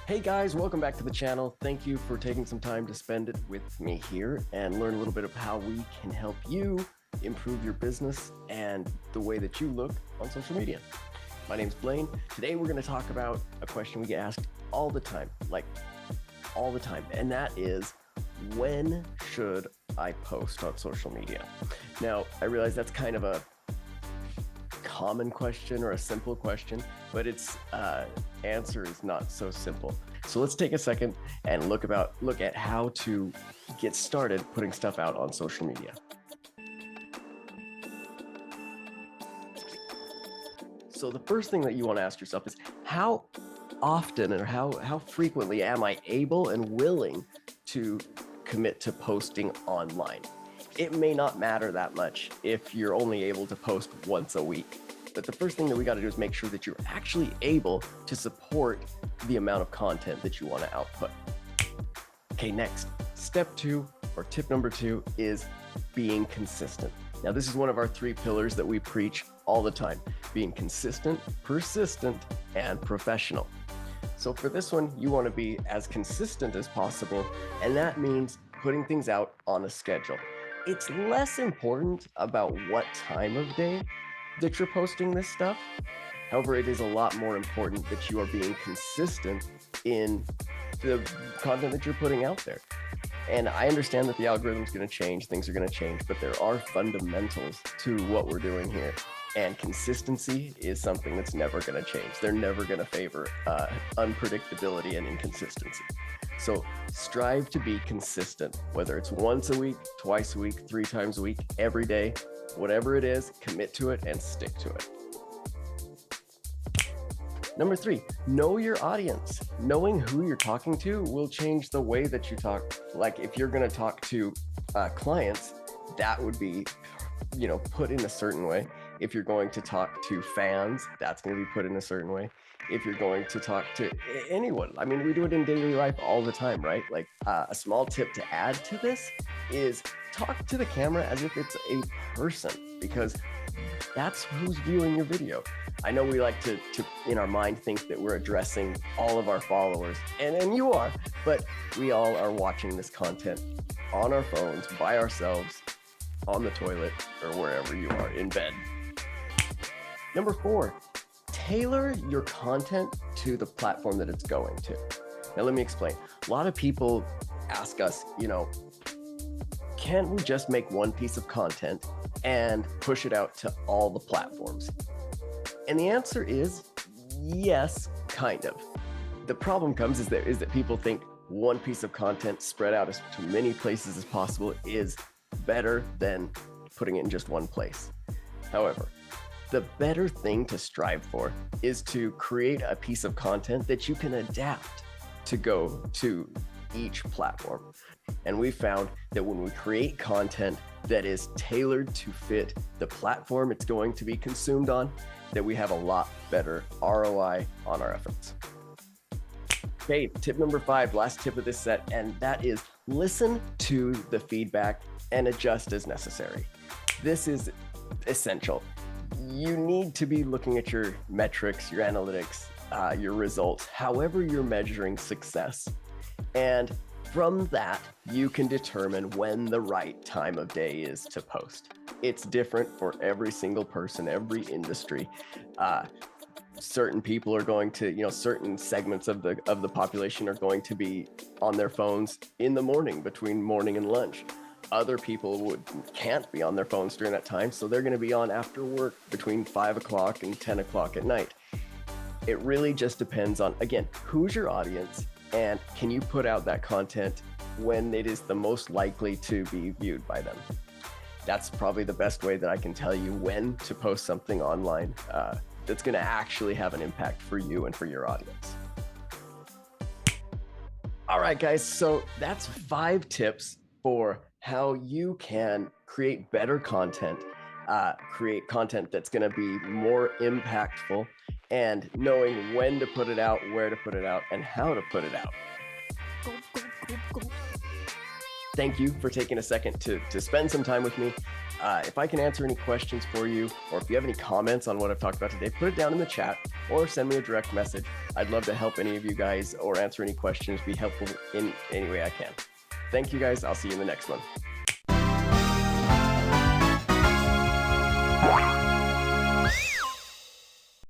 Hey guys, welcome back to the channel. Thank you for taking some time to spend it with me here and learn a little bit of how we can help you improve your business and the way that you look on social media. My name's Blaine. Today we're going to talk about a question we get asked all the time, and that is, when should I post on social media? Now, I realize that's kind of a common question or a simple question, but its answer is not so simple. So let's take a second and look at how to get started putting stuff out on social media. So the first thing that you want to ask yourself is, how often or how frequently am I able and willing to commit to posting online? It may not matter that much if you're only able to post once a week. But the first thing that we got to do is make sure that you're actually able to support the amount of content that you want to output. Okay, next, step 2 or tip number 2 is being consistent. Now, this is one of our 3 pillars that we preach all the time: being consistent, persistent, and professional. So for this one, you want to be as consistent as possible, and that means putting things out on a schedule. It's less important about what time of day that you're posting this stuff. However, it is a lot more important that you are being consistent in the content that you're putting out there. And I understand that the algorithm's going to change, things are going to change, but there are fundamentals to what we're doing here. And consistency is something that's never going to change. They're never going to favor unpredictability and inconsistency. So strive to be consistent, whether it's once a week, twice a week, 3 times a week, every day, whatever it is, commit to it and stick to it. Number 3, know your audience. Knowing who you're talking to will change the way that you talk. Like if you're going to talk to clients, that would be, put in a certain way. If you're going to talk to fans, that's going to be put in a certain way. If you're going to talk to anyone, I mean, we do it in daily life all the time, right? Like a small tip to add to this is talk to the camera as if it's a person, because that's who's viewing your video. I know we like to in our mind think that we're addressing all of our followers, and you are, but we all are watching this content on our phones, by ourselves, on the toilet, or wherever you are, in bed. Number 4, tailor your content to the platform that it's going to. Now, let me explain. A lot of people ask us, can't we just make one piece of content and push it out to all the platforms? And the answer is yes, kind of. The problem comes is that people think one piece of content spread out as to many places as possible is better than putting it in just one place. However, the better thing to strive for is to create a piece of content that you can adapt to go to each platform. And we found that when we create content that is tailored to fit the platform it's going to be consumed on, that we have a lot better ROI on our efforts. Okay, tip number 5, last tip of this set, and that is listen to the feedback and adjust as necessary. This is essential. You need to be looking at your metrics, your analytics, your results, however you're measuring success. And from that, you can determine when the right time of day is to post. It's different for every single person, every industry. Certain people are going to, certain segments of the population are going to be on their phones in the morning, between morning and lunch. Other people can't be on their phones during that time, so they're going to be on after work between 5 o'clock and 10 o'clock at night. It really just depends on, again, who's your audience, and can you put out that content when it is the most likely to be viewed by them. That's probably the best way that I can tell you when to post something online that's going to actually have an impact for you and for your audience. All right, guys, so that's 5 tips for how you can create better content, create content that's going to be more impactful, and knowing when to put it out, where to put it out, and how to put it out. Thank you for taking a second to spend some time with me. If I can answer any questions for you, or if you have any comments on what I've talked about today, put it down in the chat or send me a direct message. I'd love to help any of you guys or answer any questions, be helpful in any way I can. Thank you guys. I'll see you in the next one.